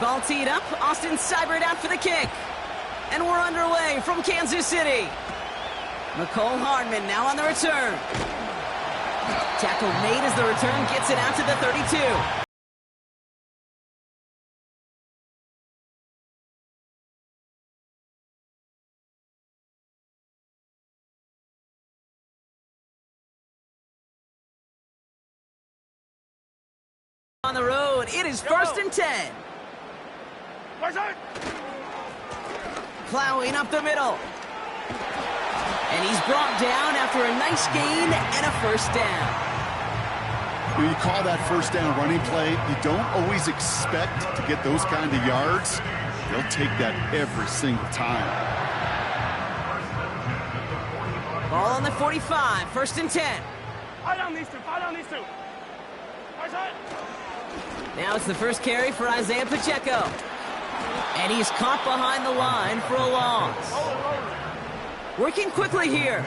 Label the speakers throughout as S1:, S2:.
S1: Ball teed up. Austin Seibert out for the kick. And we're underway from Kansas City. McCole Hardman now on the return. Tackle made as the return gets it out to the 32. On the road, it is 1st and 10. Plowing up the middle. And he's brought down after a nice gain and a first down.
S2: When you call that first down running play, you don't always expect to get those kind of yards. They'll take that every single time.
S1: Ball on the 45, 1st and 10.
S3: Fight on these two, fight on these two.
S1: Now it's the first carry for Isaiah Pacheco. And he's caught behind the line for a loss. Working quickly here.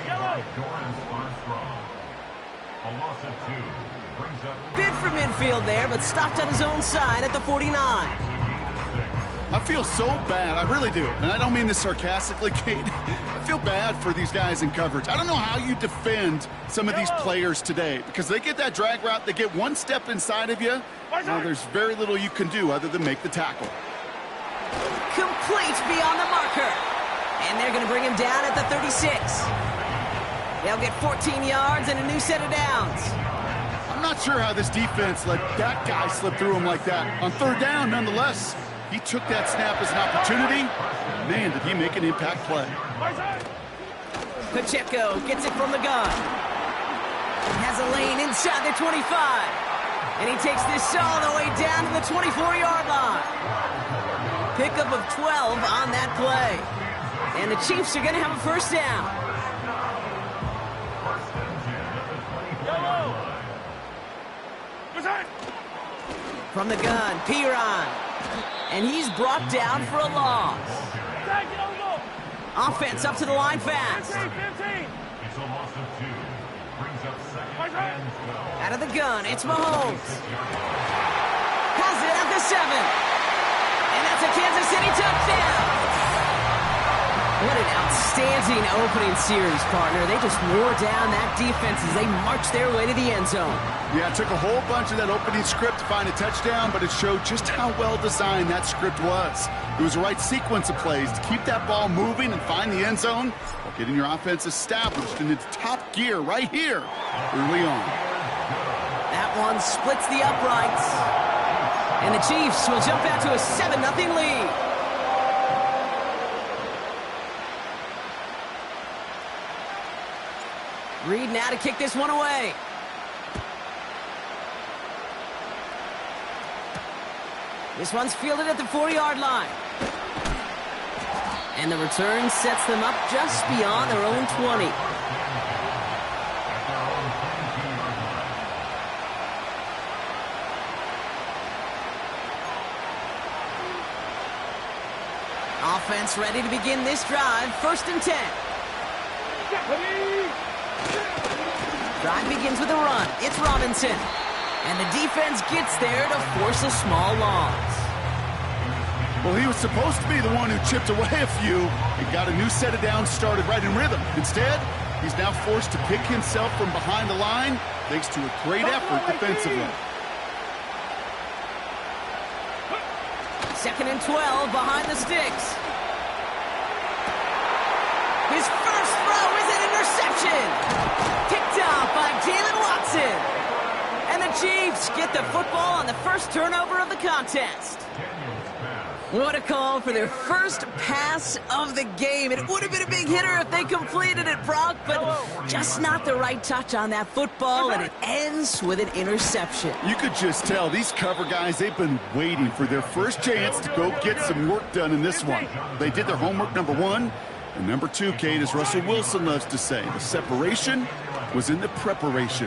S1: Bid for midfield there, but stopped on his own side at the 49.
S2: I feel so bad, I really do. And I don't mean this sarcastically, Kate. I feel bad for these guys in coverage. I don't know how you defend some of these players today, because they get that drag route, they get one step inside of you. Now there's very little you can do other than make the tackle.
S1: Complete beyond the marker. And they're going to bring him down at the 36. They'll get 14 yards and a new set of downs.
S2: I'm not sure how this defense let that guy slip through him like that. On 3rd down, nonetheless, he took that snap as an opportunity. Man, did he make an impact play.
S1: Pacheco gets it from the gun. Has a lane inside the 25. And he takes this all the way down to the 24-yard line. Pickup of 12 on that play. And the Chiefs are going to have a first down. From the gun, Piron. And he's brought down for a loss. Offense up to the line fast.
S3: 15.
S4: It's a loss of 2. Brings up 2nd and 12.
S1: Out of the gun, it's Mahomes. Has it at the 7. And that's a Kansas City touchdown. What an outstanding opening series, partner. They just wore down that defense as they marched their way to the end zone.
S2: Yeah, it took a whole bunch of that opening script to find a touchdown, but it showed just how well designed that script was. It was the right sequence of plays to keep that ball moving and find the end zone while getting your offense established in its top gear right here early on.
S1: That one splits the uprights. And the Chiefs will jump out to a 7-0 lead. Reed now to kick this one away. This one's fielded at the 4-yard line. And the return sets them up just beyond their own 20. Offense ready to begin this drive. 1st and 10. Drive begins with a run. It's Robinson. And the defense gets there to force a small loss.
S2: Well, he was supposed to be the one who chipped away a few and got a new set of downs started right in rhythm. Instead, he's now forced to pick himself from behind the line thanks to a great effort defensively.
S1: 2nd and 12 behind the sticks. His first throw is an interception. Picked off by Jalen Watson. And the Chiefs get the football on the first turnover of the contest. What a call for their first pass of the game. It would have been a big hitter if they completed it, Brock, but just not the right touch on that football, and it ends with an interception.
S2: You could just tell these cover guys, they've been waiting for their first chance to go get some work done in this one. They did their homework, number 1. And number 2, Kate, as Russell Wilson loves to say, the separation was in the preparation.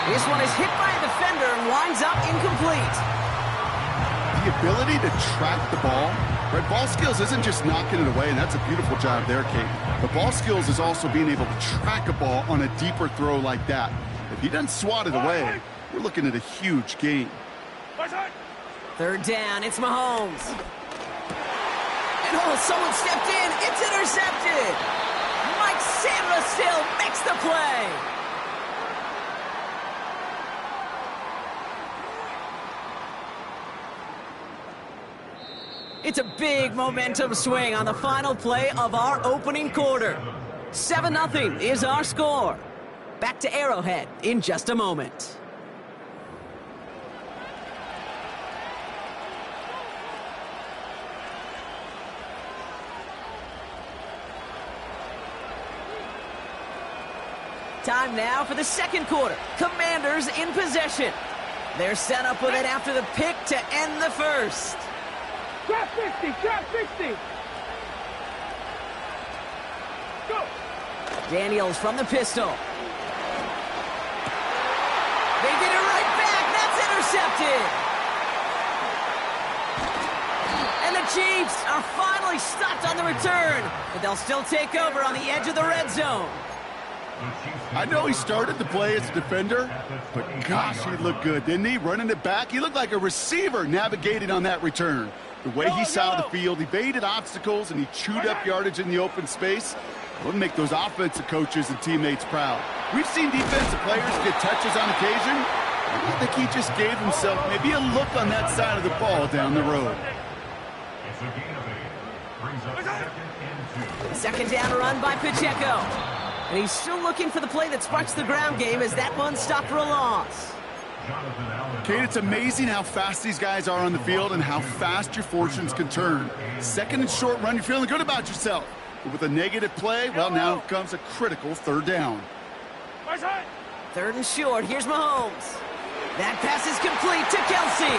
S1: This one is hit by a defender and winds up incomplete.
S2: The ability to track the ball, right? Ball skills isn't just knocking it away, and that's a beautiful job there, Kate. The ball skills is also being able to track a ball on a deeper throw like that. If he doesn't swat it away, we're looking at a huge gain.
S1: Third down, it's Mahomes. And someone stepped in. It's intercepted. Mike Sandra still makes the play. It's a big momentum swing on the final play of our opening quarter. 7-0 is our score. Back to Arrowhead in just a moment. Time now for the second quarter. Commanders in possession. They're set up with it after the pick to end the first.
S3: Trap 60, trap 60. Go.
S1: Daniels from the pistol. They get it right back. That's intercepted. And the Chiefs are finally stopped on the return, but they'll still take over on the edge of the red zone.
S2: I know he started the play as a defender, but gosh, he looked good, didn't he? Running it back, he looked like a receiver navigating on that return. The way he saw the field, evaded obstacles, and he chewed up yardage in the open space. Will make those offensive coaches and teammates proud. We've seen defensive players get touches on occasion. I think he just gave himself maybe a look on that side of the ball down the road.
S4: It's a gain of 8. Brings up 2nd and 2.
S1: Second down run by Pacheco. And he's still looking for the play that sparks the ground game as that one stopped for a loss.
S2: Kate, it's amazing how fast these guys are on the field and how fast your fortunes can turn. Second and short run, you're feeling good about yourself. But with a negative play, well, now comes a critical third down.
S1: Third and short, here's Mahomes. That pass is complete to Kelsey.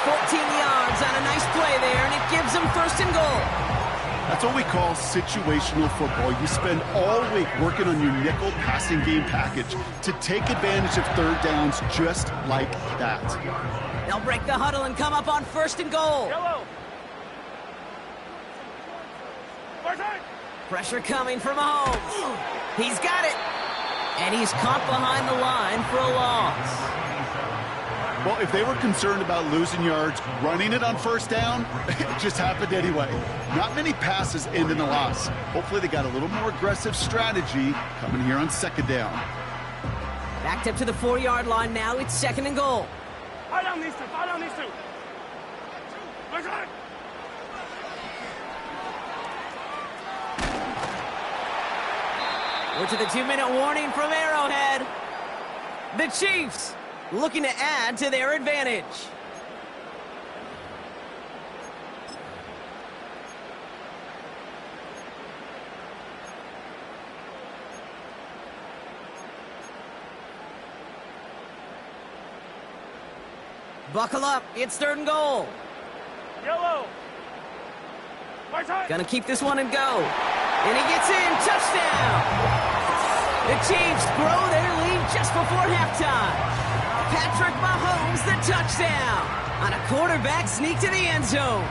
S1: 14 yards on a nice play there, and it gives them first and goal.
S2: That's what we call situational football. You spend all week working on your nickel passing game package to take advantage of third downs just like that.
S1: They'll break the huddle and come up on first and goal. Pressure coming from Mahomes. He's got it. And he's caught behind the line for a loss.
S2: Well, if they were concerned about losing yards, running it on first down, it just happened anyway. Not many passes end in a loss. Hopefully they got a little more aggressive strategy coming here on second down.
S1: Backed up to the 4-yard line now. It's second and goal.
S3: Fire down these two. Fire down these two.
S1: We're to the 2-minute warning from Arrowhead. The Chiefs looking to add to their advantage. Buckle up, it's third and goal.
S3: Yellow.
S1: Gonna keep this one and go. And he gets in, touchdown. The Chiefs grow their lead just before halftime. Patrick Mahomes, the touchdown on a quarterback sneak to the end zone.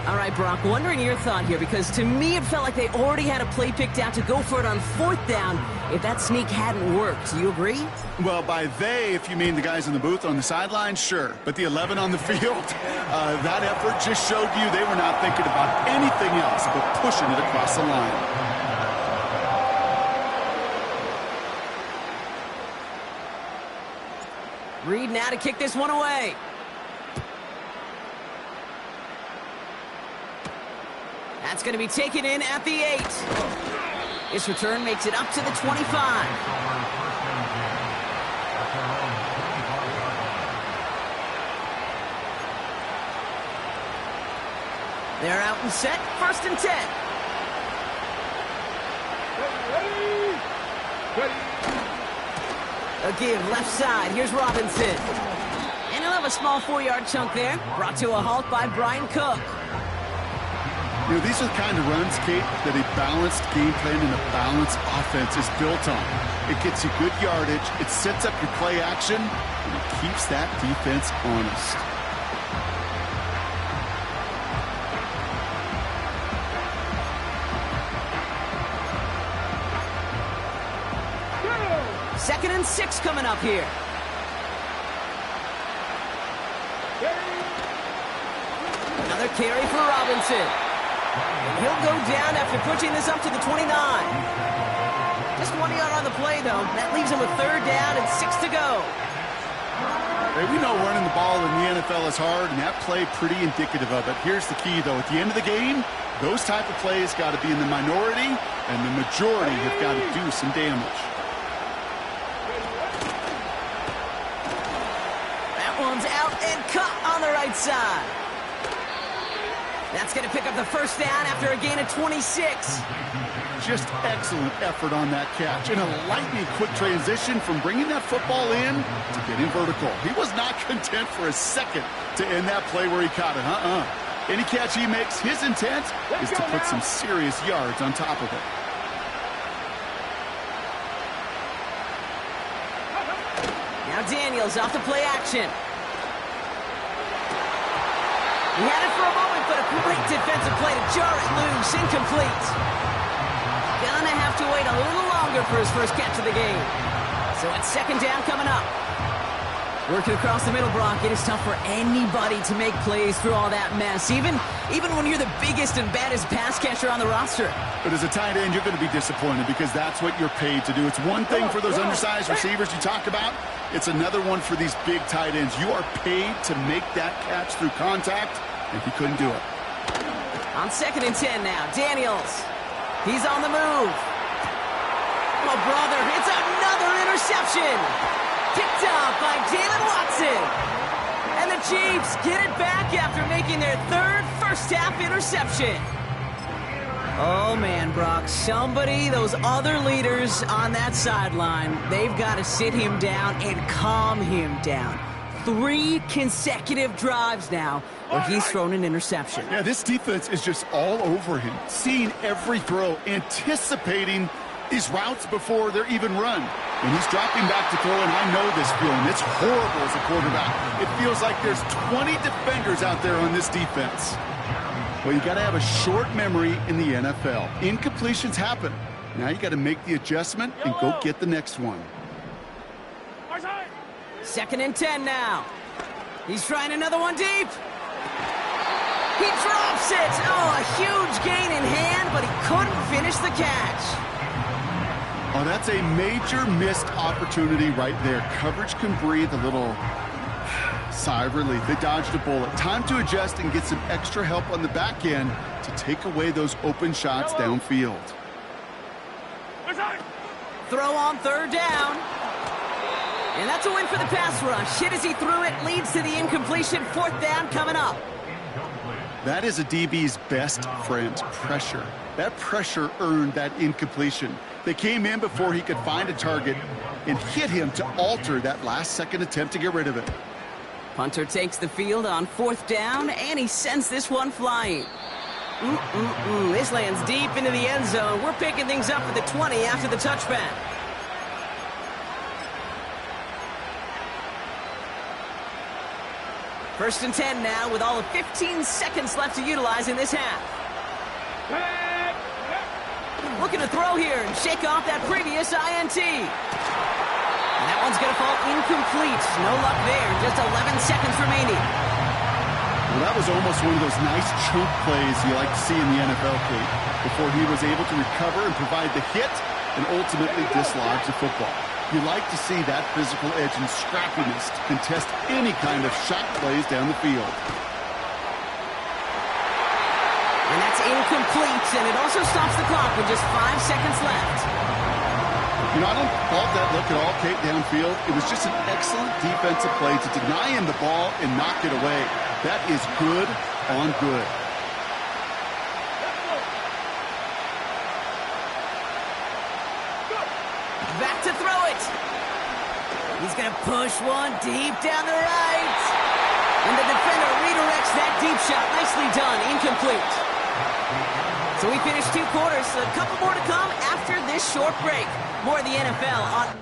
S1: All right, Brock, wondering your thought here, because to me it felt like they already had a play picked out to go for it on fourth down if that sneak hadn't worked. Do you agree?
S2: Well, by they, if you mean the guys in the booth on the sideline, sure. But the 11 on the field, that effort just showed you they were not thinking about anything else but pushing it across the line.
S1: Reed now to kick this one away. That's going to be taken in at the 8. This return makes it up to the 25. They're out and set, first and 10. A give left side. Here's Robinson. And he'll have a small 4-yard chunk there. Brought to a halt by Brian Cook.
S2: You know, these are the kind of runs, Kate, that a balanced game plan and a balanced offense is built on. It gets you good yardage, it sets up your play action, and it keeps that defense honest.
S1: Second and 6 coming up here. Another carry for Robinson. And he'll go down after pushing this up to the 29. Just 1 yard on the play, though. That leaves him with 3rd down and 6 to go.
S2: Hey, we know running the ball in the NFL is hard, and that play pretty indicative of it. Here's the key, though. At the end of the game, those type of plays got to be in the minority, and the majority have got to do some damage.
S1: That one's out and caught on the right side. That's going to pick up the 1st down after a gain of 26.
S2: Just excellent effort on that catch. And a lightning quick transition from bringing that football in to getting vertical. He was not content for a second to end that play where he caught it. Any catch he makes, his intent is to put some serious yards on top of it.
S1: Now Daniels off to play action. He had it for a moment, but a great defensive play to jar it loose. Incomplete. Gonna have to wait a little longer for his first catch of the game. So it's 2nd down coming up. Working across the middle, Brock. It is tough for anybody to make plays through all that mess, even when you're the biggest and baddest pass catcher on the roster.
S2: But as a tight end, you're going to be disappointed because that's what you're paid to do. It's one thing for those undersized receivers you talk about. It's another one for these big tight ends. You are paid to make that catch through contact, and he couldn't do it.
S1: On 2nd and 10 now, Daniels. He's on the move. Oh, brother, it's another interception. Picked up by Jalen Watson. And the Chiefs get it back after making their 3rd first-half interception. Oh, man, Brock, those other leaders on that sideline, they've got to sit him down and calm him down. 3 consecutive drives now where he's thrown an interception.
S2: Yeah, this defense is just all over him, seeing every throw, anticipating these routes before they're even run. When he's dropping back to throw, and I know this feeling, it's horrible as a quarterback. It feels like there's 20 defenders out there on this defense. Well, you got to have a short memory in the NFL. Incompletions happen. Now you got to make the adjustment and go get the next one.
S1: 2nd and 10 now. He's trying another one deep. He drops it. Oh, a huge gain in hand, but he couldn't finish the catch.
S2: Oh, that's a major missed opportunity right there. Coverage can breathe a little sigh of relief. They dodged a bullet. Time to adjust and get some extra help on the back end to take away those open shots downfield.
S1: Throw on 3rd down. And that's a win for the pass rush. Hit as he threw it, leads to the incompletion. 4th down coming up.
S2: That is a DB's best friend, pressure. That pressure earned that incompletion. They came in before he could find a target and hit him to alter that last-second attempt to get rid of it.
S1: Punter takes the field on 4th down, and he sends this one flying. This lands deep into the end zone. We're picking things up at the 20 after the touchback. First and 10 now with all of 15 seconds left to utilize in this half. Looking to throw here and shake off that previous INT. And that one's going to fall incomplete. No luck there. Just 11 seconds remaining.
S2: Well, that was almost one of those nice chunk plays you like to see in the NFL, Kate, before he was able to recover and provide the hit and ultimately dislodge the football. You like to see that physical edge and scrappiness to contest any kind of shot plays down the field.
S1: And that's incomplete, and it also stops the clock with just 5 seconds left.
S2: You know, I don't fault that look at all, Kate, downfield. It was just an excellent defensive play to deny him the ball and knock it away. That is good on good.
S1: Back to throw it. He's going to push one deep down the right. And the defender redirects that deep shot. Nicely done. Incomplete. So we finished 2 quarters. A couple more to come after this short break. More of the NFL on...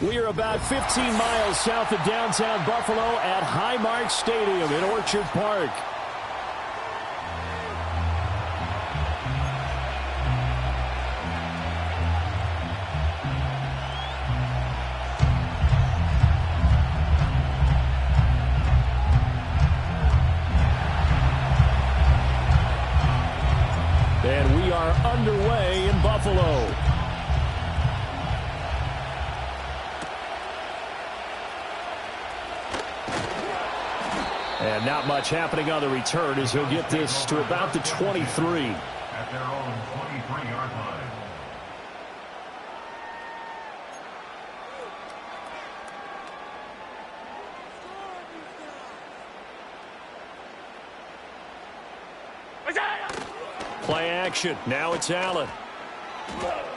S5: We are about 15 miles south of downtown Buffalo at Highmark Stadium in Orchard Park. And we are underway in Buffalo. And not much happening on the return as he'll get this to about the 23.
S4: At their own 23-yard line.
S5: Play action. Now it's Allen.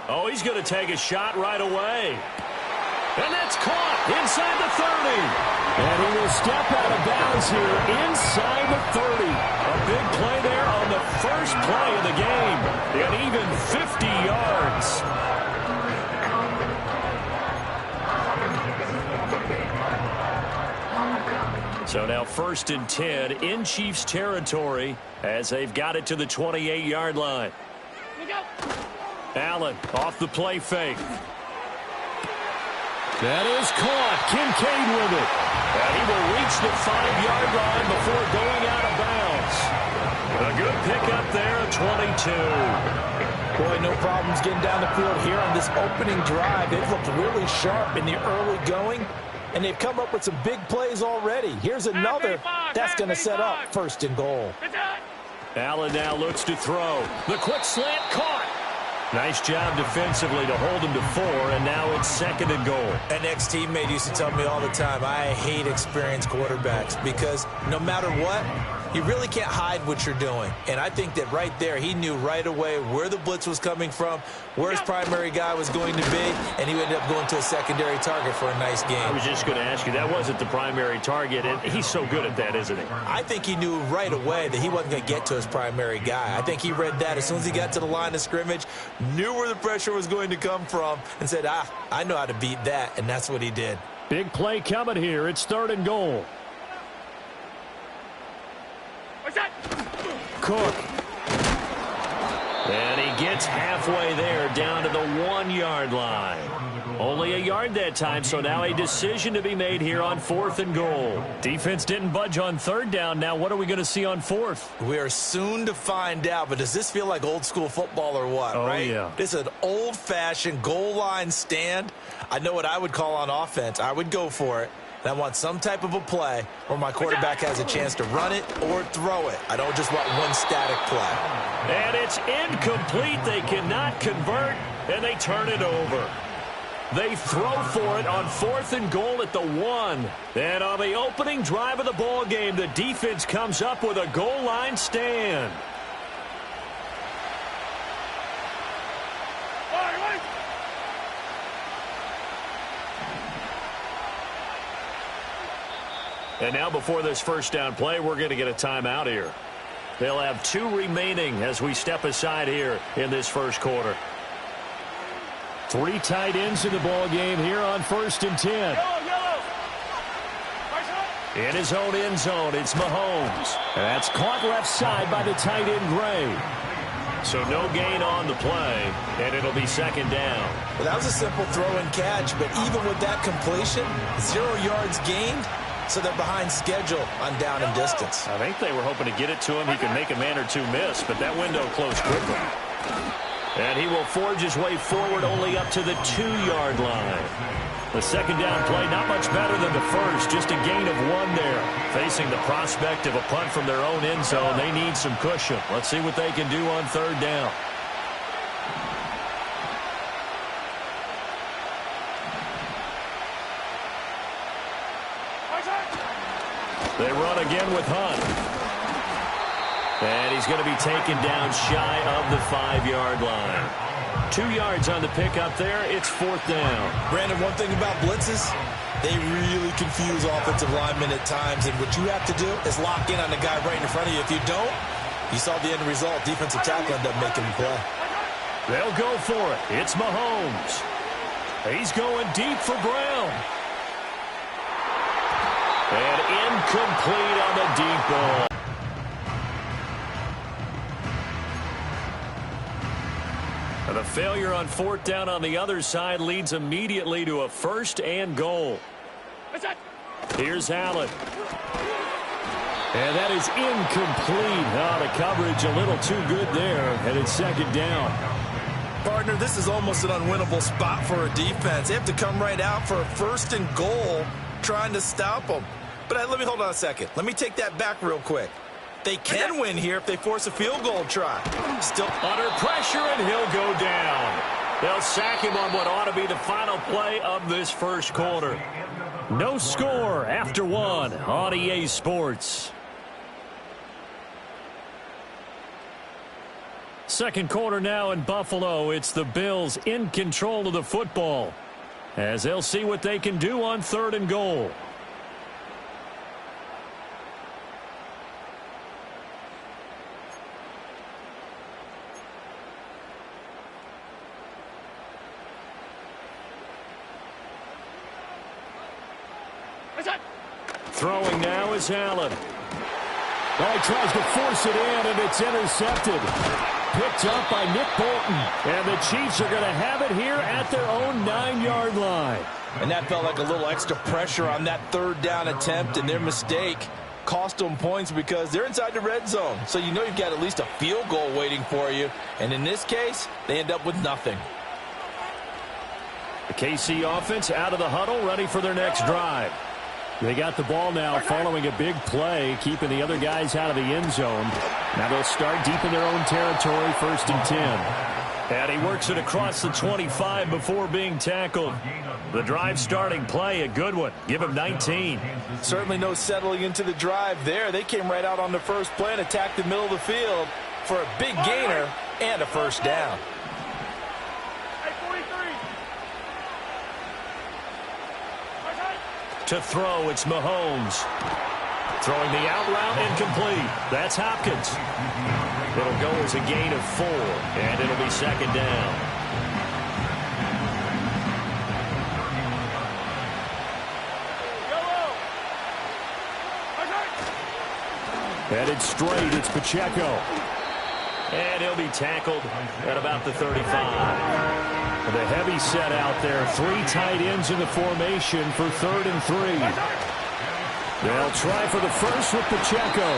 S5: Oh, he's going to take a shot right away. And that's caught inside the 30. And he will step out of bounds here inside the 30. A big play there on the first play of the game. And even 50 yards. So now 1st and 10 in Chiefs territory as they've got it to the 28-yard line. Allen off the play fake. That is caught. Kincaid with it. And he will reach the 5-yard line before going out of bounds. A good pickup there, a 22.
S6: Boy, no problems getting down the field here on this opening drive. They've looked really sharp in the early going, and they've come up with some big plays already. Here's another that's going to set up 1st and goal.
S5: Allen now looks to throw. The quick slant caught. Nice job defensively to hold him to 4, and now it's 2nd and goal.
S6: An ex-teammate used to tell me all the time, I hate experienced quarterbacks because no matter what, you really can't hide what you're doing. And I think that right there, he knew right away where the blitz was coming from, where his primary guy was going to be, and he ended up going to a secondary target for a nice game.
S5: I was just going to ask you, that wasn't the primary target, and he's so good at that, isn't he?
S6: I think he knew right away that he wasn't going to get to his primary guy. I think he read that as soon as he got to the line of scrimmage, knew where the pressure was going to come from, and said, I know how to beat that, and that's what he did.
S5: Big play coming here. It's 3rd and goal. Cook. And he gets halfway there down to the 1-yard line. Only a yard that time, so now a decision to be made here on 4th and goal. Defense didn't budge on 3rd down. Now what are we going to see on 4th?
S6: We are soon to find out, but does this feel like old school football or what, right?
S5: Yeah.
S6: This is an old-fashioned goal line stand. I know what I would call on offense. I would go for it. And I want some type of a play where my quarterback has a chance to run it or throw it. I don't just want one static play.
S5: And it's incomplete. They cannot convert, and they turn it over. They throw for it on 4th and goal at the 1. And on the opening drive of the ball game, the defense comes up with a goal line stand. And now before this 1st down play, we're going to get a timeout here. They'll have 2 remaining as we step aside here in this 1st quarter. 3 tight ends in the ball game here on 1st and 10. In his own end zone, it's Mahomes. And that's caught left side by the tight end Gray. So no gain on the play, and it'll be 2nd down.
S6: Well, that was a simple throw and catch, but even with that completion, 0 yards gained. So they're behind schedule on down and distance.
S5: I think they were hoping to get it to him. He could make a man or 2 miss, but that window closed quickly. And he will forge his way forward only up to the 2-yard line. The 2nd down play, not much better than the 1st, just a gain of 1 there. Facing the prospect of a punt from their own end zone, they need some cushion. Let's see what they can do on 3rd down. They run again with Hunt. And he's going to be taken down shy of the 5-yard line. 2 yards on the pickup there. It's 4th down.
S6: Brandon, one thing about blitzes, they really confuse offensive linemen at times. And what you have to do is lock in on the guy right in front of you. If you don't, you saw the end result. Defensive tackle ended up making the play.
S5: They'll go for it. It's Mahomes. He's going deep for Brown. And incomplete on the deep ball. And the failure on 4th down on the other side leads immediately to a 1st and goal. Here's Allen. And that is incomplete. Oh, the coverage a little too good there. And it's 2nd down.
S6: Partner, this is almost an unwinnable spot for a defense. They have to come right out for a 1st and goal trying to stop them. But let me hold on a second. Let me take that back real quick. They can win here if they force a field goal try. Still
S5: under pressure, and he'll go down. They'll sack him on what ought to be the final play of this 1st quarter. No score after 1 on EA Sports. 2nd quarter now in Buffalo. It's the Bills in control of the football as they'll see what they can do on 3rd and goal. Throwing now is Allen. Well, he tries to force it in, and it's intercepted. Picked up by Nick Bolton. And the Chiefs are going to have it here at their own 9-yard line.
S6: And that felt like a little extra pressure on that 3rd down attempt, and their mistake cost them points because they're inside the red zone. So you know you've got at least a field goal waiting for you. And in this case, they end up with nothing.
S5: The KC offense out of the huddle, ready for their next drive. They got the ball now following a big play, keeping the other guys out of the end zone. Now they'll start deep in their own territory, 1st and 10. And he works it across the 25 before being tackled. The drive starting play, a good one. Give him 19.
S6: Certainly no settling into the drive there. They came right out on the first play and attacked the middle of the field for a big gainer and a 1st down.
S5: To throw, it's Mahomes. Throwing the out route, incomplete. That's Hopkins. It'll go as a gain of 4, and it'll be 2nd down. Headed straight, it's Pacheco. And he'll be tackled at about the 35. The heavy set out there. 3 tight ends in the formation for 3rd and 3. They'll try for the first with Pacheco.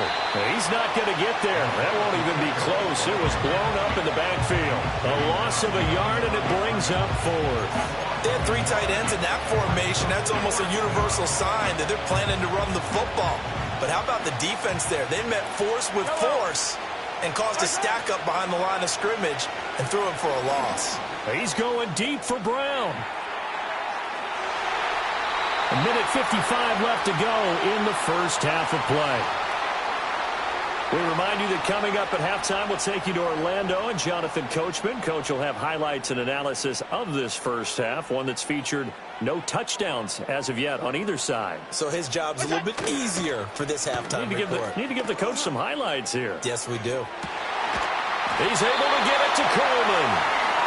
S5: He's not going to get there. That won't even be close. It was blown up in the backfield. A loss of a yard, and it brings up 4th.
S6: They had 3 tight ends in that formation. That's almost a universal sign that they're planning to run the football. But how about the defense there? They met force with force and caused a stack up behind the line of scrimmage and threw him for a loss.
S5: He's going deep for Brown. A minute 55 left to go in the 1st half of play. We remind you that coming up at halftime, we'll take you to Orlando and Jonathan Coachman. Coach will have highlights and analysis of this 1st half, one that's featured no touchdowns as of yet on either side.
S6: So his job's a little bit easier for this halftime report.
S5: Need to give the coach some highlights here.
S6: Yes, we do.
S5: He's able to get it to Coleman.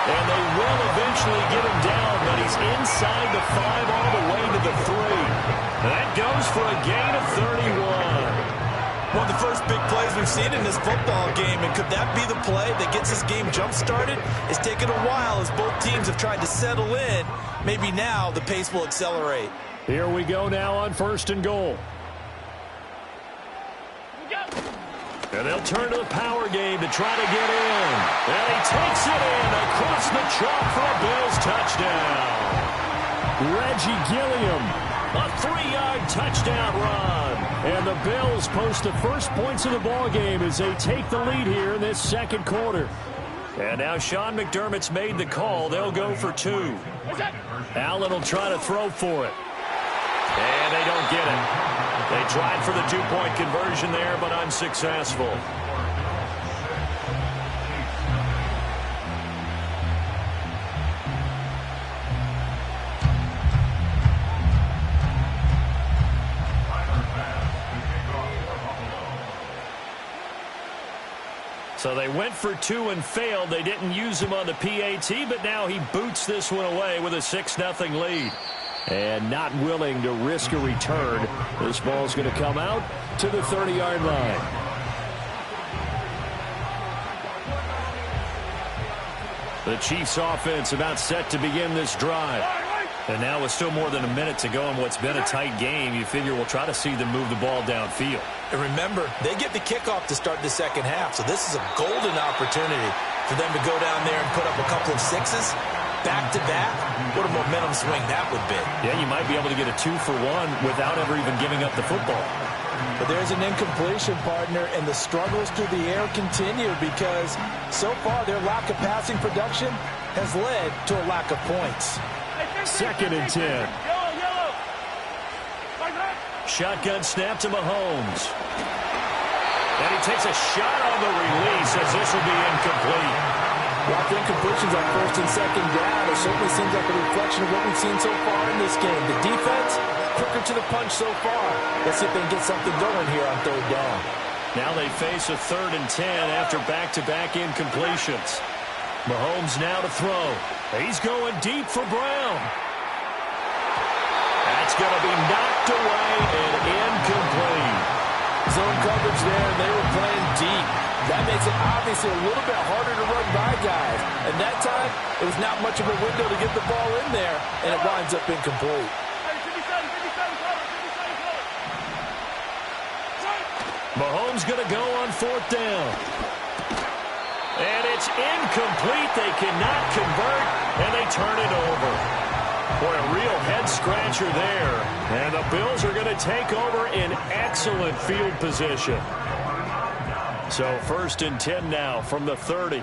S5: And they will eventually get him down, but he's inside the 5 all the way to the 3. That goes for a gain of 31.
S6: One of the first big plays we've seen in this football game, and could that be the play that gets this game jump-started? It's taken a while as both teams have tried to settle in. Maybe now the pace will accelerate.
S5: Here we go now on 1st and goal. And they'll turn to the power game to try to get in. And he takes it in across the chalk for a Bills touchdown. Reggie Gilliam, a 3-yard touchdown run. And the Bills post the first points of the ball game as they take the lead here in this 2nd quarter. And now Sean McDermott's made the call. They'll go for 2. Allen will try to throw for it. And they don't get it. They tried for the 2-point conversion there, but unsuccessful. So they went for 2 and failed. They didn't use him on the PAT, but now he boots this one away with a 6-0 lead. And not willing to risk a return. This ball's going to come out to the 30-yard line. The Chiefs offense about set to begin this drive. And now with still more than a minute to go in what's been a tight game, you figure we'll try to see them move the ball downfield.
S6: And remember, they get the kickoff to start the second half, so this is a golden opportunity for them to go down there and put up a couple of sixes back-to-back. What a momentum swing that would be.
S5: Yeah, you might be able to get a 2-for-1 without ever even giving up the football.
S6: But there's an incompletion, partner, and the struggles through the air continue because so far their lack of passing production has led to a lack of points.
S5: 2nd and 10.
S3: Yellow.
S5: Shotgun snap to Mahomes. And he takes a shot on the release as this will be incomplete.
S6: While the incompletions on 1st and 2nd down, it certainly seems like a reflection of what we've seen so far in this game. The defense, quicker to the punch so far. Let's see if they can get something going here on 3rd down.
S5: Now they face a 3rd and 10 after back-to-back incompletions. Mahomes now to throw. He's going deep for Brown. That's going to be knocked away and incomplete.
S6: Zone coverage there, and they were playing deep. That makes it obviously a little bit harder to run by guys. And that time, it was not much of a window to get the ball in there, and it winds up incomplete.
S5: Mahomes going to go on 4th down. And it's incomplete. They cannot convert, and they turn it over. Boy, a real head-scratcher there. And the Bills are going to take over in excellent field position. So 1st and 10 now from the 30.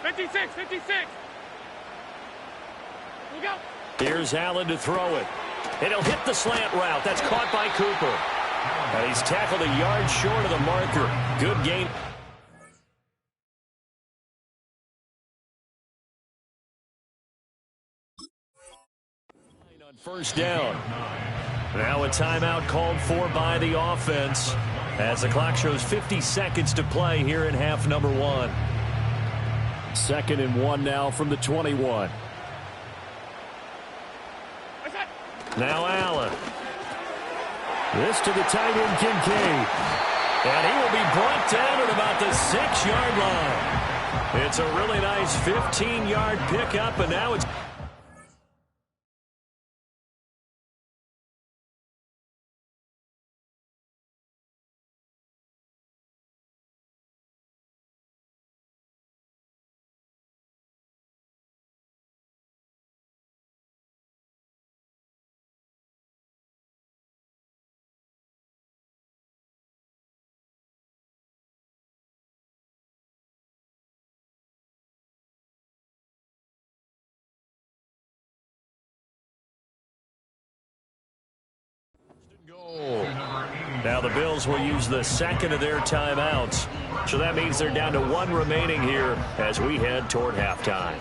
S3: 56. Look out.
S5: Here's Allen to throw it. And he'll hit the slant route. That's caught by Cooper. And he's tackled a yard short of the marker. Good gain. On 1st down. Now a timeout called for by the offense as the clock shows 50 seconds to play here in half number 1. 2nd and 1 now from the 21. Now Allen. This to the tight end, Kincaid. And he will be brought down at about the 6-yard line. It's a really nice 15-yard pickup, and now it's... goal. Now the Bills will use the 2nd of their timeouts. So that means they're down to 1 remaining here as we head toward halftime.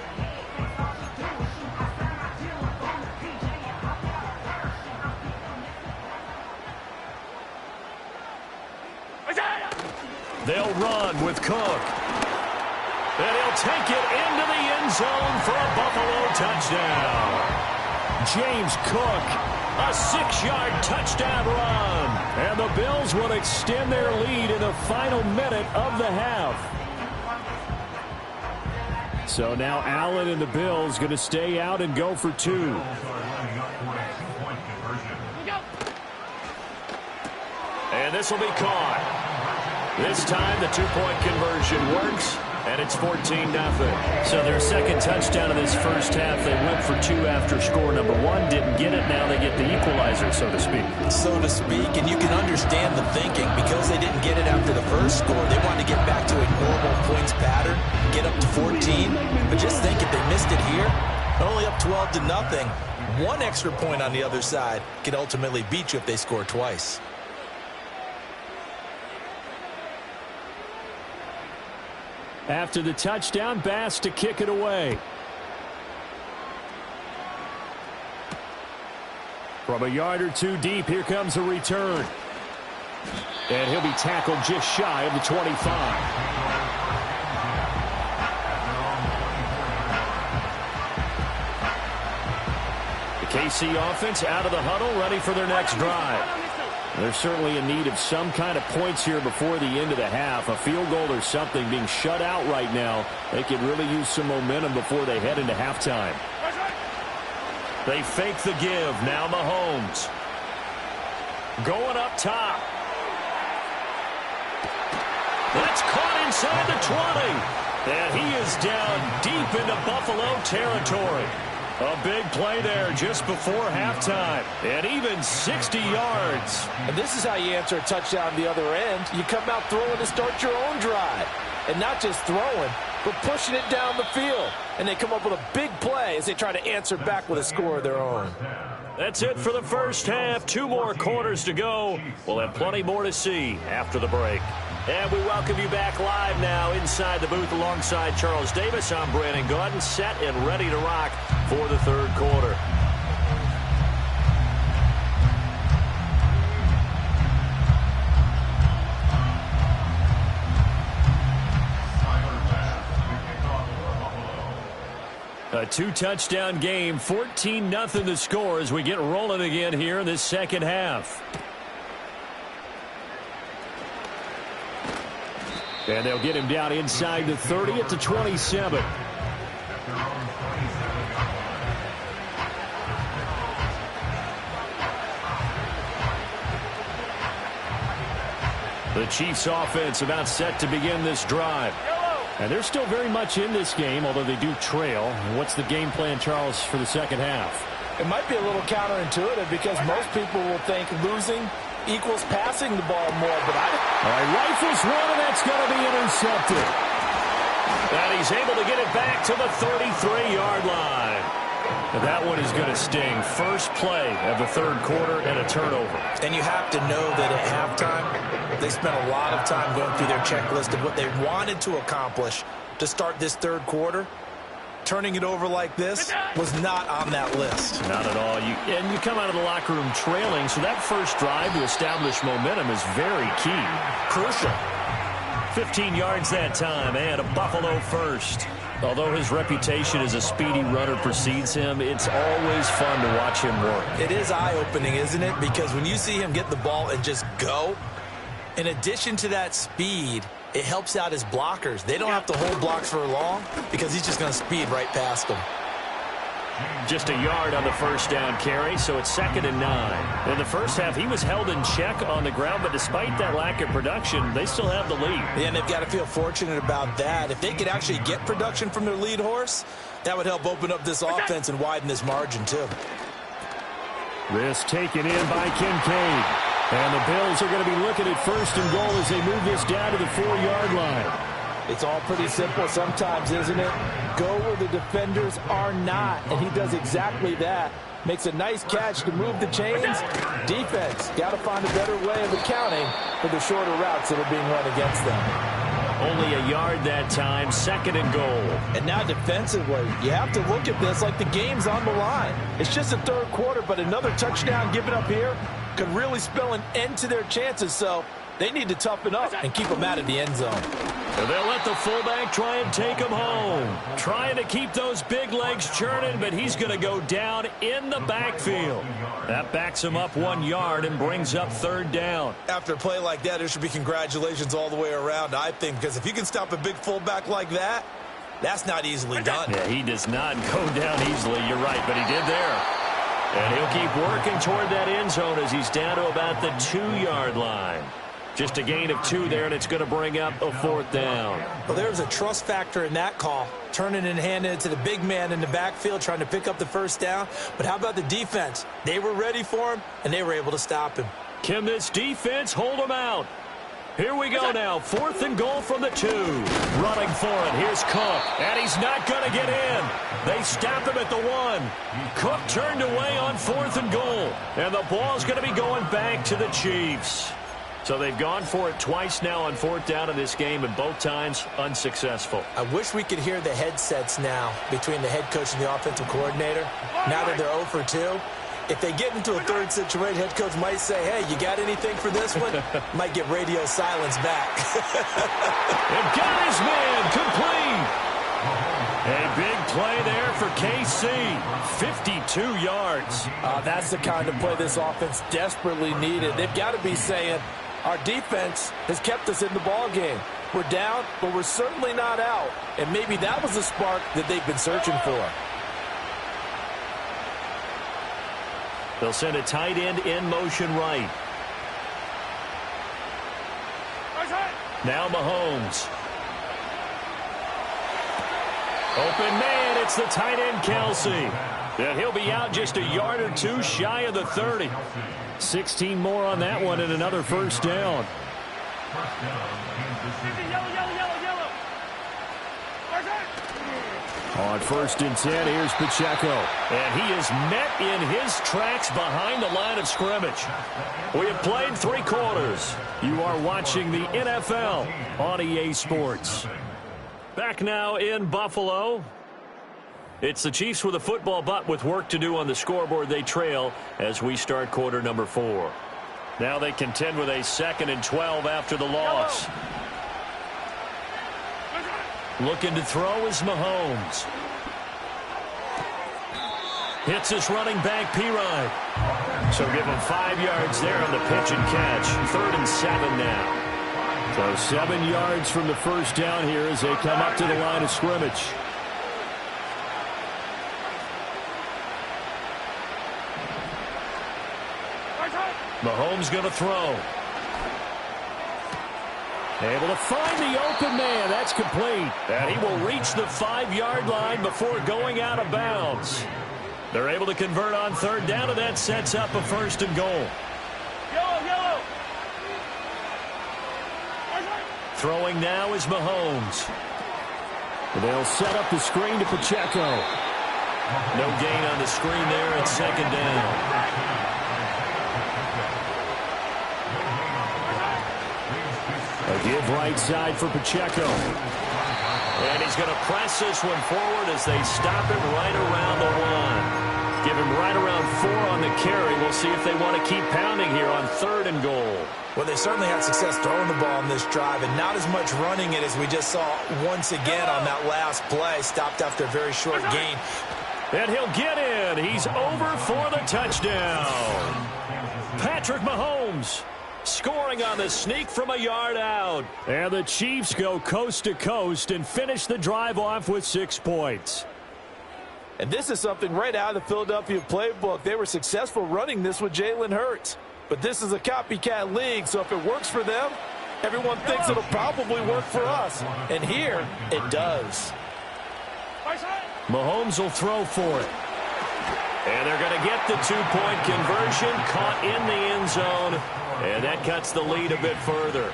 S5: They'll run with Cook. And he'll take it into the end zone for a Buffalo touchdown. James Cook. A 6-yard touchdown run. And the Bills will extend their lead in the final minute of the half. So now Allen and the Bills going to stay out and go for 2. And this will be caught. This time the 2-point conversion works. And it's 14-0. So their 2nd touchdown of this first half. They went for 2 after score number 1. Didn't get it. Now they get the equalizer, so to speak.
S6: So to speak, and you can understand the thinking. Because they didn't get it after the first score, they wanted to get back to a normal points pattern, get up to 14. But just think, if they missed it here, only up 12-0. 1 extra point on the other side can ultimately beat you if they score twice.
S5: After the touchdown, Bass to kick it away. From a yard or 2 deep, here comes a return. And he'll be tackled just shy of the 25. The KC offense out of the huddle, ready for their next drive. There's certainly a need of some kind of points here before the end of the half. A field goal or something. Being shut out right now, they could really use some momentum before they head into halftime. They fake the give. Now Mahomes. Going up top. That's caught inside the 20. And he is down deep into Buffalo territory. A big play there just before halftime. And even 60 yards.
S6: And this is how you answer a touchdown the other end. You come out throwing to start your own drive. And not just throwing, but pushing it down the field. And they come up with a big play as they try to answer back with a score of their own.
S5: That's it for the first half. 2 more quarters to go. We'll have plenty more to see after the break. And we welcome you back live now inside the booth alongside Charles Davis. I'm Brandon Gaudin, set and ready to rock for the third quarter. A 2-touchdown game, 14-0 the score as we get rolling again here in this second half. And they'll get him down inside the 30 at the 27. The Chiefs offense about set to begin this drive. And they're still very much in this game, although they do trail. What's the game plan, Charles, for the second half?
S6: It might be a little counterintuitive because most people will think losing equals passing the ball more. But
S5: all right, rifles one, and that's going to be intercepted. And he's able to get it back to the 33-yard line. And that one is going to sting. First play of the third quarter and a turnover.
S6: And you have to know that at halftime, they spent a lot of time going through their checklist of what they wanted to accomplish to start this third quarter. Turning it over like this was not on that list.
S5: Not at all. And you come out of the locker room trailing, so that first drive to establish momentum is very key.
S6: Crucial.
S5: 15 yards that time, and a Buffalo first. Although his reputation as a speedy runner precedes him, it's always fun to watch him work.
S6: It is eye-opening, isn't it? Because when you see him get the ball and just go, in addition to that speed, it helps out his blockers. They don't have to hold blocks for long because he's just going to speed right past them.
S5: Just a yard on the first down carry, so it's 2nd and 9. In the first half, he was held in check on the ground, but despite that lack of production, they still have the lead.
S6: Yeah, and they've got to feel fortunate about that. If they could actually get production from their lead horse, that would help open up this offense and widen this margin, too.
S5: This taken in by Kincaid. And the Bills are going to be looking at 1st and goal as they move this down to the 4-yard line.
S6: It's all pretty simple sometimes, isn't it? Go where the defenders are not, and he does exactly that. Makes a nice catch to move the chains. Defense, got to find a better way of accounting for the shorter routes that are being run against them.
S5: Only a yard that time, 2nd and goal.
S6: And now defensively, you have to look at this like the game's on the line. It's just the third quarter, but another touchdown given up here could really spell an end to their chances, so they need to toughen up and keep them out of the end zone.
S5: And they'll let the fullback try and take him home. Trying to keep those big legs churning, but he's going to go down in the backfield. That backs him up 1 yard and brings up 3rd down.
S6: After a play like that, there should be congratulations all the way around, I think, because if you can stop a big fullback like that, that's not easily done.
S5: Yeah, he does not go down easily. You're right, but he did there. And he'll keep working toward that end zone as he's down to about the 2-yard line. Just a gain of 2 there, and it's going to bring up a 4th down.
S6: Well, there's a trust factor in that call. Turning and handing it to the big man in the backfield, trying to pick up the first down. But how about the defense? They were ready for him, and they were able to stop him.
S5: Can this defense hold him out? Here we go now. 4th and goal from the 2. Running for it. Here's Cook. And he's not going to get in. They stop him at the 1. Cook turned away on 4th and goal. And the ball's going to be going back to the Chiefs. So they've gone for it twice now on 4th down in this game, and both times unsuccessful.
S6: I wish we could hear the headsets now between the head coach and the offensive coordinator. Now that they're 0 for 2, If they get into a third situation, head coach might say, hey, you got anything for this one? Might get radio silence back.
S5: And got his man complete. A big play there for KC. 52 yards.
S6: That's the kind of play this offense desperately needed. They've got to be saying, our defense has kept us in the ball game. We're down, but we're certainly not out. And maybe that was the spark that they've been searching for.
S5: They'll send a tight end in motion right. Now Mahomes. Open man, it's the tight end Kelsey. And he'll be out just a yard or two shy of the 30. 16 more on that one and another first down. On 1st and 10, here's Pacheco. And he is met in his tracks behind the line of scrimmage. We have played 3 quarters. You are watching the NFL on EA Sports. Back now in Buffalo. It's the Chiefs with a football, but with work to do on the scoreboard. They trail as we start quarter number 4. Now they contend with a 2nd and 12 after the loss. Looking to throw is Mahomes. Hits his running back, P-Ride. So give him 5 yards there on the pitch and catch. 3rd and 7 now. So 7 yards from the first down here as they come up to the line of scrimmage. Mahomes going to throw. Able to find the open man. That's complete. And he will reach the 5-yard line before going out of bounds. They're able to convert on 3rd down, and that sets up a 1st and goal.
S3: Yellow.
S5: Throwing now is Mahomes. They'll set up the screen to Pacheco. No gain on the screen there at 2nd down. A give right side for Pacheco. And he's going to press this one forward as they stop it right around the 1. Give him right around 4 on the carry. We'll see if they want to keep pounding here on 3rd and goal.
S6: Well, they certainly had success throwing the ball on this drive and not as much running it as we just saw once again on that last play. Stopped after a very short gain.
S5: And he'll get in. He's over for the touchdown. Patrick Mahomes scoring on the sneak from a yard out. And the Chiefs go coast to coast and finish the drive off with 6 points.
S6: And this is something right out of the Philadelphia playbook. They were successful running this with Jalen Hurts. But this is a copycat league, so if it works for them, everyone thinks it'll probably work for us. And here, it does.
S5: Mahomes will throw for it. And they're going to get the 2-point conversion, caught in the end zone. And that cuts the lead a bit further.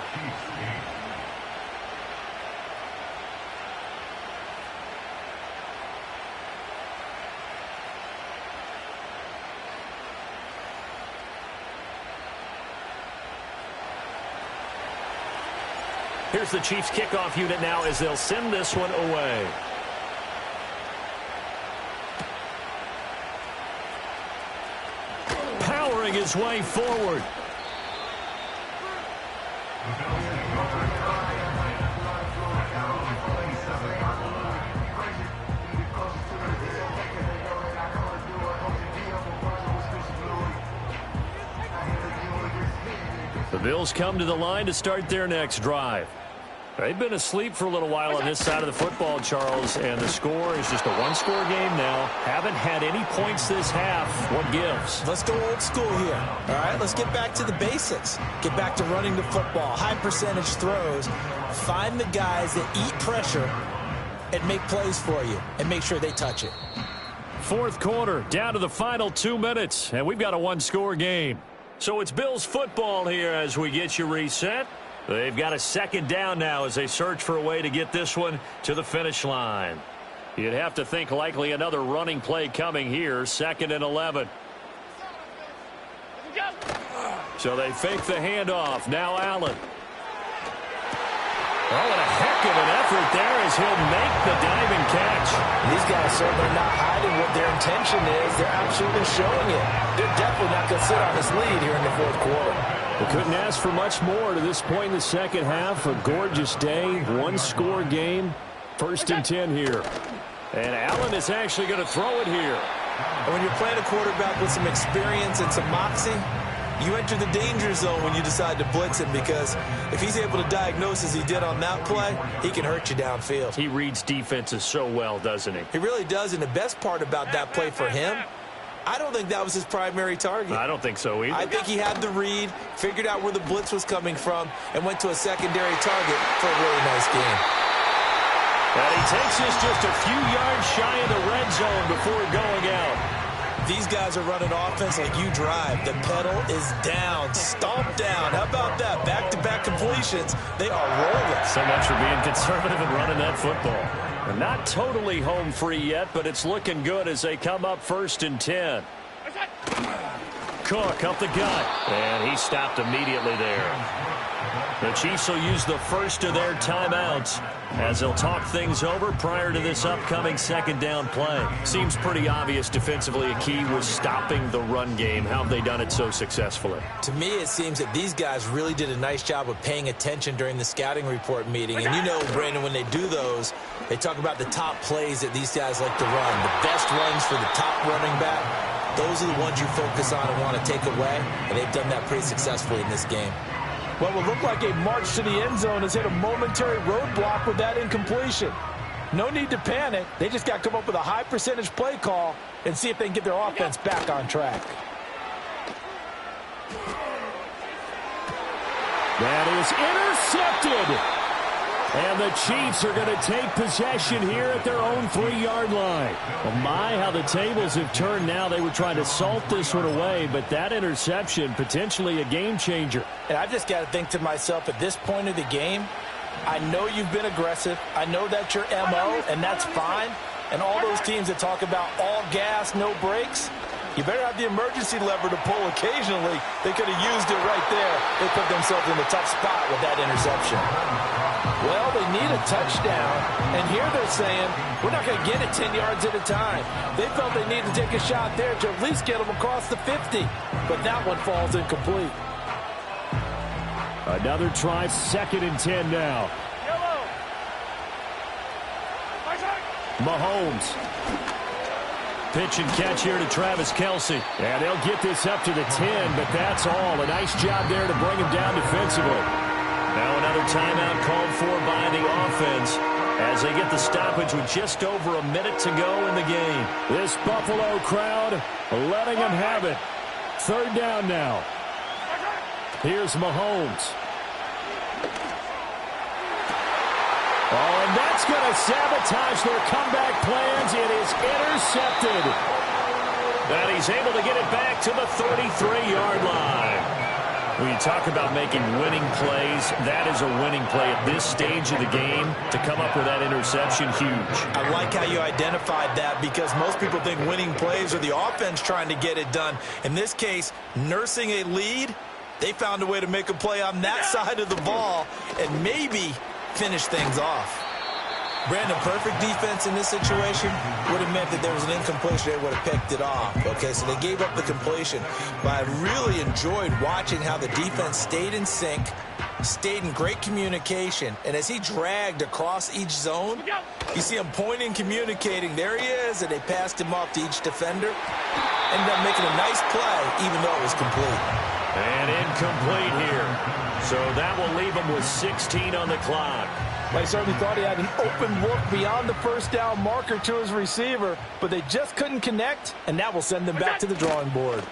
S5: Here's the Chiefs kickoff unit now as they'll send this one away. Powering his way forward. The Bills come to the line to start their next drive. They've been asleep for a little while on this side of the football, Charles, and the score is just a 1-score game now. Haven't had any points this half. What gives?
S6: Let's go old school here. All right, let's get back to the basics. Get back to running the football, high percentage throws. Find the guys that eat pressure and make plays for you and make sure they touch it.
S5: 4th quarter, down to the final 2 minutes, and we've got a 1-score game. So it's Bills football here as we get you reset. They've got a 2nd down now as they search for a way to get this one to the finish line. You'd have to think likely another running play coming here, 2nd and 11. So they fake the handoff. Now Allen. Oh, and a heck of an effort there as he'll make the diving catch.
S6: These guys certainly not hiding what their intention is. They're absolutely showing it. They're definitely not going to sit on this lead here in the fourth quarter.
S5: They couldn't ask for much more to this point in the second half. A gorgeous day, one-score game. 1st and 10 here. And Allen is actually going to throw it here.
S6: And when you're playing a quarterback with some experience and some moxie, you enter the danger zone when you decide to blitz him, because if he's able to diagnose as he did on that play, he can hurt you downfield.
S5: He reads defenses so well, doesn't he?
S6: He really does, and the best part about that play for him, I don't think that was his primary target.
S5: I don't think so either.
S6: I think he had the read, figured out where the blitz was coming from, and went to a secondary target for a really nice game.
S5: And he takes this just a few yards shy of the red zone before going out.
S6: These guys are running offense like you drive. The pedal is down, stomped down. How about that? Back-to-back completions. They are rolling.
S5: So much for being conservative and running that football. They're not totally home free yet, but it's looking good as they come up 1st and 10. Cook up the gut, and he stopped immediately there. The Chiefs will use the first of their timeouts as they'll talk things over prior to this upcoming second down play. Seems pretty obvious defensively a key was stopping the run game. How have they done it so successfully?
S6: To me, it seems that these guys really did a nice job of paying attention during the scouting report meeting. And you know, Brandon, when they do those, they talk about the top plays that these guys like to run. The best runs for the top running back. Those are the ones you focus on and want to take away. And they've done that pretty successfully in this game.
S3: What will look like a march to the end zone has hit a momentary roadblock with that incompletion. No need to panic. They just got to come up with a high percentage play call and see if they can get their offense back on track.
S5: That is intercepted. And the Chiefs are going to take possession here at their own 3-yard line. Well, my, how the tables have turned now. They were trying to salt this one away, but that interception, potentially a game changer.
S3: And I've just got to think to myself, at this point of the game, I know you've been aggressive. I know that's your MO, and that's fine. And all those teams that talk about all gas, no brakes, you better have the emergency lever to pull occasionally. They could have used it right there. They put themselves in a tough spot with that interception. Well, they need a touchdown, and here they're saying, we're not going to get it 10 yards at a time. They felt they needed to take a shot there to at least get them across the 50, but that one falls incomplete.
S5: Another try, 2nd and 10 now. Mahomes. Pitch and catch here to Travis Kelce. And they'll get this up to the 10, but that's all. A nice job there to bring him down defensively. Now another timeout called for by the offense as they get the stoppage with just over a minute to go in the game. This Buffalo crowd letting them have it. 3rd down now. Here's Mahomes. Oh, and that's going to sabotage their comeback plans. It is intercepted. And he's able to get it back to the 33-yard line. When you talk about making winning plays, that is a winning play at this stage of the game. To come up with that interception, huge.
S6: I like how you identified that, because most people think winning plays are the offense trying to get it done. In this case, nursing a lead, they found a way to make a play on that side of the ball and maybe finish things off. Brandon, perfect defense in this situation would have meant that there was an incompletion. They would have picked it off. Okay, so they gave up the completion. But I really enjoyed watching how the defense stayed in sync, stayed in great communication. And as he dragged across each zone, you see him pointing, communicating. There he is, and they passed him off to each defender. Ended up making a nice play, even though it was complete.
S5: And incomplete here. So that will leave him with 16 on the clock.
S3: They certainly thought he had an open look beyond the 1st down marker to his receiver, but they just couldn't connect, and that will send them back to the drawing board.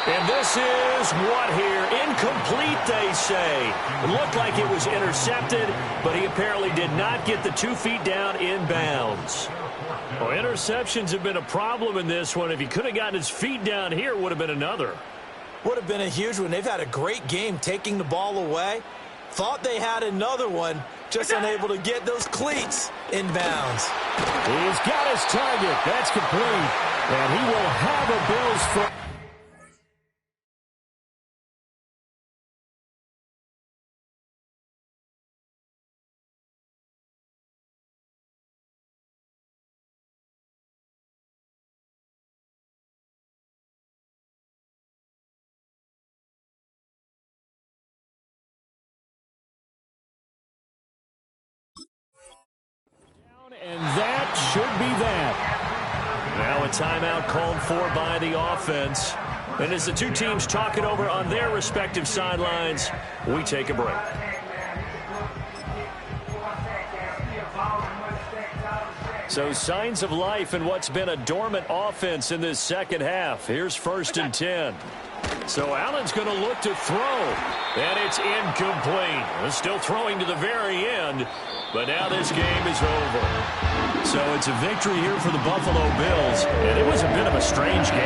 S5: And this is what here? Incomplete, they say. It looked like it was intercepted, but he apparently did not get the 2 feet down in bounds. Well, interceptions have been a problem in this one. If he could have gotten his feet down here, it would have been another.
S6: Would have been a huge one. They've had a great game taking the ball away. Thought they had another one, just unable to get those cleats in bounds.
S5: He's got his target. That's complete. And he will have a Bills foot. should be that. Now a timeout called for by the offense. And as the two teams talk it over on their respective sidelines, we take a break. So signs of life in what's been a dormant offense in this second half. Here's 1st and 10. So Allen's going to look to throw. And it's incomplete. Still throwing to the very end. But now this game is over. So it's a victory here for the Buffalo Bills. And it was a bit of a strange game.